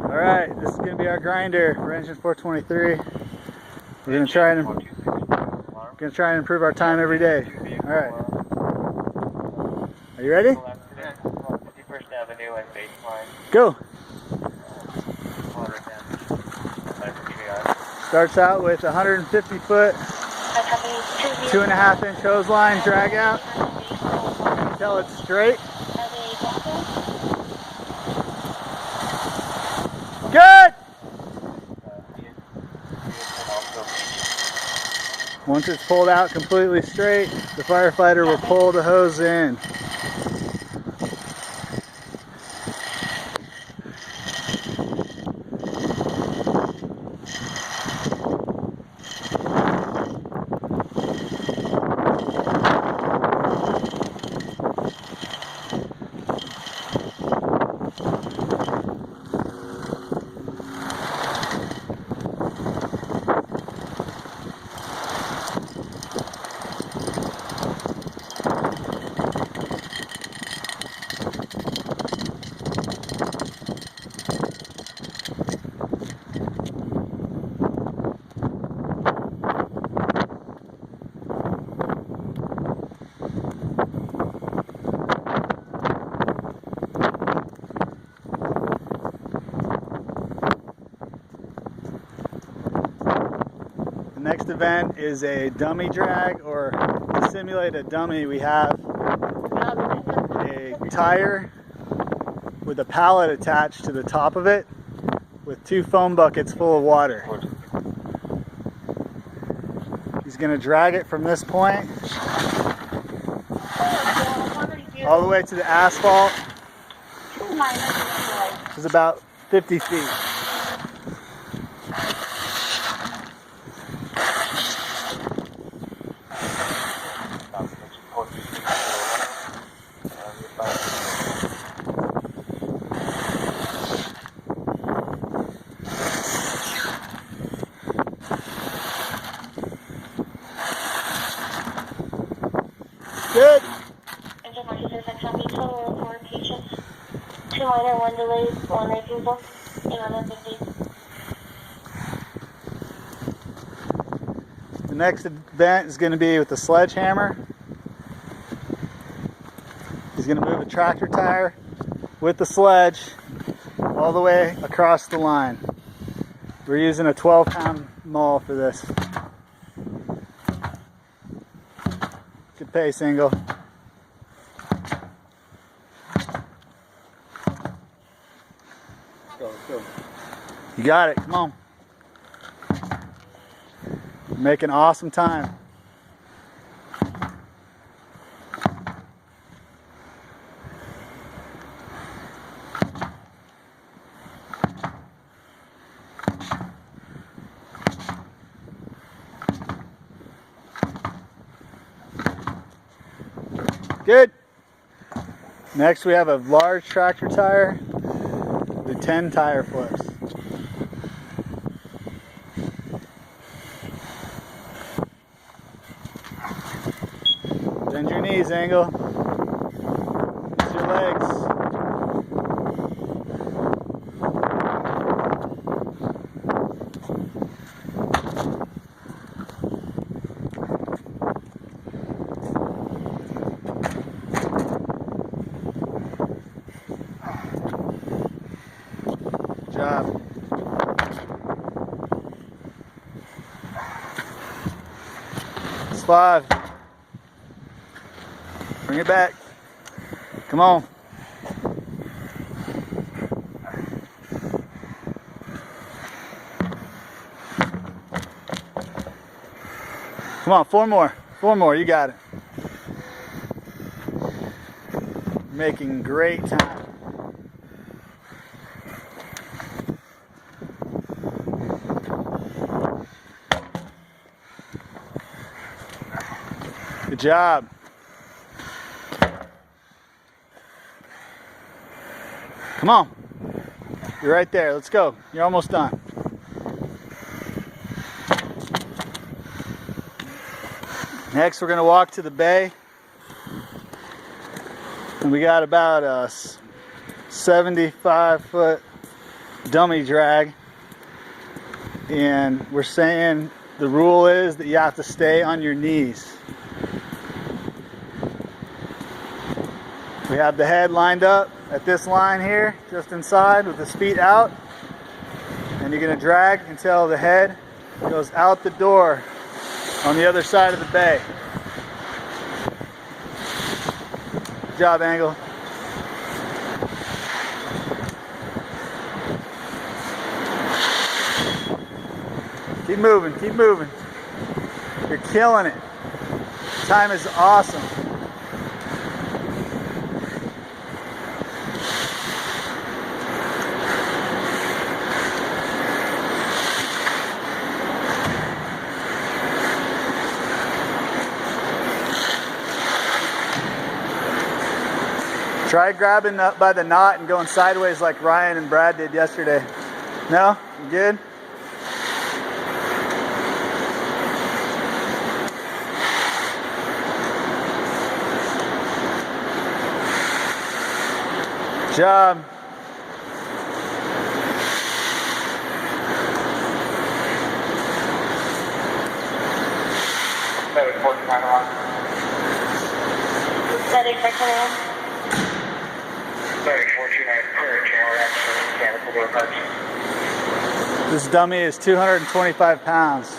Alright, this is going to be our grinder for engine 423. We're going to try and improve our time every day. Alright. Are you ready? 51st Avenue and baseline. Go! Starts out with 150 foot, 2.5 inch hose line drag out until it's straight. Good! Once it's pulled out completely straight, the firefighter will pull the hose in. The next event is a dummy drag, or to simulate a dummy, we have a tire with a pallet attached to the top of it with 2 foam buckets full of water. He's going to drag it from this point all the way to the asphalt, which is about 50 feet. Good. Engine 96 copy, total 4 patients. 2 minor, 1 delayed, 1 refusal. 850. The next event is going to be with the sledgehammer. He's going to move a tractor tire with the sledge all the way across the line. We're using a 12-pound maul for this. Good pace, Ingle. Let's go. You got it. Come on. You're making awesome time. Good. Next we have a large tractor tire with 10 tire flips. Bend your knees, Angle. Use your legs. Good job. It's 5. Bring it back. Come on. Come on, 4 more. 4 more, you got it. Making great time. Good job. Come on. You're right there. Let's go. You're almost done. Next, we're going to walk to the bay. And we got about a 75 foot dummy drag. And we're saying the rule is that you have to stay on your knees. We have the head lined up at this line here, just inside with his feet out. And you're gonna drag until the head goes out the door on the other side of the bay. Good job, Angle. Keep moving, keep moving. You're killing it. Time is awesome. Try grabbing up by the knot and going sideways like Ryan and Brad did yesterday. No? You good? Good job. Ready for command. This dummy is 225 pounds.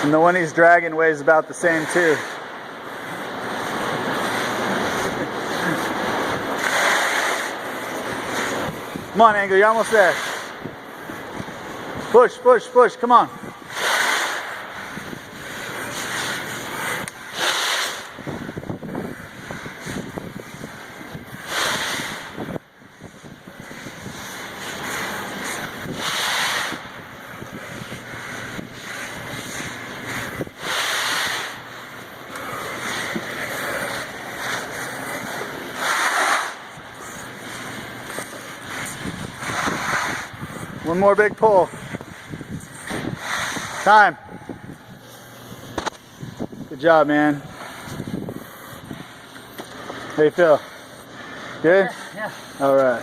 And the one he's dragging weighs about the same too. Come on, Angle, you're almost there. Push, push, push, come on. One more big pull. Time. Good job, man. How you feel? Good? Yeah. All right.